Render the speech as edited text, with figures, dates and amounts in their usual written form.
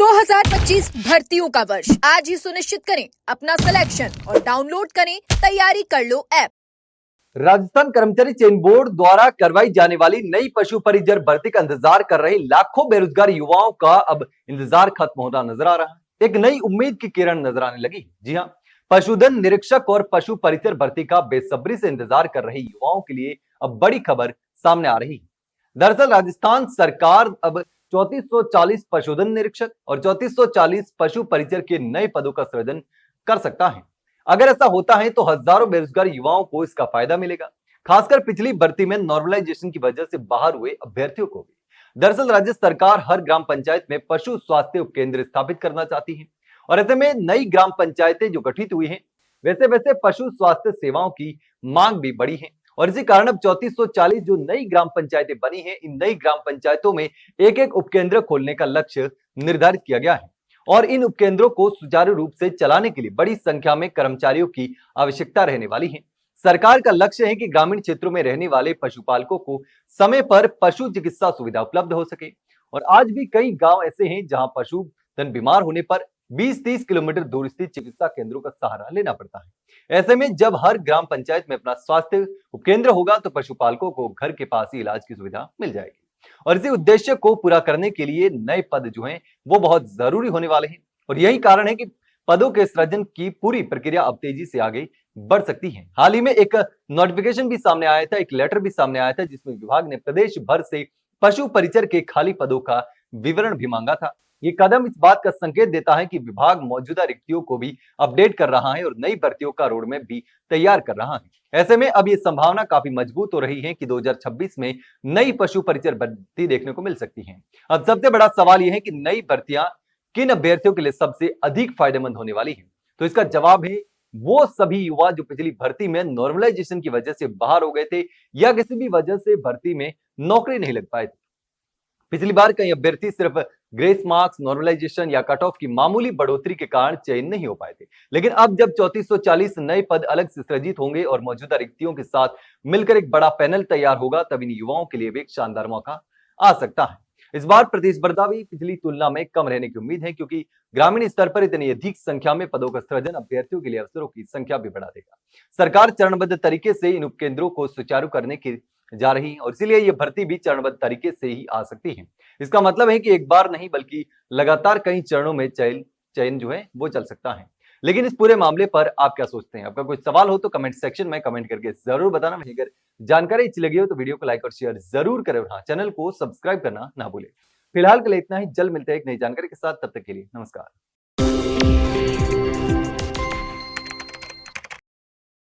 2025 भर्तियों का वर्ष आज ही सुनिश्चित करें अपना सिलेक्शन और डाउनलोड करें तैयारी कर लो ऐप। राजस्थान कर्मचारी चयन बोर्ड द्वारा करवाई जाने वाली नई पशु परिचर भर्ती का इंतजार कर रहे लाखों बेरोजगार युवाओं का अब इंतजार खत्म होता नजर आ रहा है। एक नई उम्मीद की किरण नजर आने लगी। जी हां, पशुधन निरीक्षक और पशु परिचर भर्ती का बेसब्री से इंतजार कर रहे युवाओं के लिए अब बड़ी खबर सामने आ रही है। दरअसल राजस्थान सरकार अब 3440 पशुधन निरीक्षक और 3440 पशु परिचर के नए पदों का सृजन कर सकता है। अगर ऐसा होता है तो हजारों बेरोजगार युवाओं को इसका फायदा मिलेगा, खासकर पिछली भर्ती में नॉर्मलाइजेशन की वजह से बाहर हुए अभ्यर्थियों को भी। दरअसल राज्य सरकार हर ग्राम पंचायत में पशु स्वास्थ्य उपकेंद्र स्थापित करना चाहती है और ऐसे में नई ग्राम पंचायतें जो गठित हुई हैं, वैसे वैसे पशु स्वास्थ्य सेवाओं की मांग भी बढ़ी है और इसी कारण अब 3440 जो नई ग्राम पंचायतें बनी हैं, इन नई ग्राम पंचायतों में एक एक उपकेंद्र खोलने का लक्ष्य निर्धारित किया गया है और इन उपकेंद्रों को सुचारू रूप से चलाने के लिए बड़ी संख्या में कर्मचारियों की आवश्यकता रहने वाली है। सरकार का लक्ष्य है कि ग्रामीण क्षेत्रों में रहने वाले पशुपालकों को समय पर पशु चिकित्सा सुविधा उपलब्ध हो सके और आज भी कई गांव ऐसे हैं जहां पशुधन बीमार होने पर 20-30 किलोमीटर दूर स्थित चिकित्सा केंद्रों का सहारा लेना पड़ता है। ऐसे में जब हर ग्राम पंचायत में अपना स्वास्थ्य उपकेंद्र होगा तो पशुपालकों को घर के पास ही इलाज की सुविधा मिल जाएगी और इसी उद्देश्य को पूरा करने के लिए नए पद जो हैं वो बहुत जरूरी होने वाले हैं और यही कारण है कि पदों के सृजन की पूरी प्रक्रिया अब तेजी से आगे बढ़ सकती है। हाल ही में एक नोटिफिकेशन भी सामने आया था, एक लेटर भी सामने आया था जिसमें विभाग ने प्रदेश भर से पशु परिचर के खाली पदों का विवरण भी मांगा था। ये कदम इस बात का संकेत देता है कि विभाग मौजूदा रिक्तियों को भी अपडेट कर रहा है और नई भर्तियों का रोडमैप भी तैयार कर रहा है। ऐसे में अब ये संभावना काफी मजबूत हो रही है कि 2026 में नई पशु परिचर भर्ती देखने को मिल सकती है। अब सबसे बड़ा सवाल यह है कि नई भर्तियां किन अभ्यर्थियों के लिए सबसे अधिक फायदेमंद होने वाली है। तो इसका जवाब है वो सभी युवा जो पिछली भर्ती में नॉर्मलाइजेशन की वजह से बाहर हो गए थे या किसी भी वजह से भर्ती में नौकरी नहीं लग पाए थे। पिछली बार कई अभ्यर्थी सिर्फ ग्रेस मार्क्स, नॉर्मलाइजेशन या कट ऑफ की मामूली बढ़ोतरी के कारण चयन नहीं हो पाए थे, लेकिन अब जब 3440 नए पद अलग से सृजित होंगे और मौजूदा रिक्तियों के साथ मिलकर एक बड़ा पैनल तैयार होगा, तब इन युवाओं के लिए भी एक शानदार मौका आ सकता है। इस बार प्रतिस्पर्धा भी पिछली तुलना में कम रहने की उम्मीद है क्योंकि ग्रामीण स्तर पर इतनी अधिक संख्या में पदों का सृजन अभ्यर्थियों के लिए अवसरों की संख्या भी बढ़ा देगा। सरकार चरणबद्ध तरीके से इन उपकेंद्रों को सुचारू करने की जा रही है और इसीलिए यह भर्ती भी चरणबद्ध तरीके से ही आ सकती है। इसका मतलब है कि एक बार नहीं बल्कि लगातार कई चरणों में चयन जो है वो चल सकता है। लेकिन इस पूरे मामले पर आप क्या सोचते हैं? आपका कोई सवाल हो तो कमेंट सेक्शन में कमेंट करके जरूर बताना। वहीं अगर जानकारी अच्छी लगी हो तो वीडियो को लाइक और शेयर जरूर करें। हाँ, चैनल को सब्सक्राइब करना ना भूलें। फिलहाल के लिए इतना ही, जल्द मिलते हैं एक नई जानकारी के साथ। तब तक के लिए नमस्कार।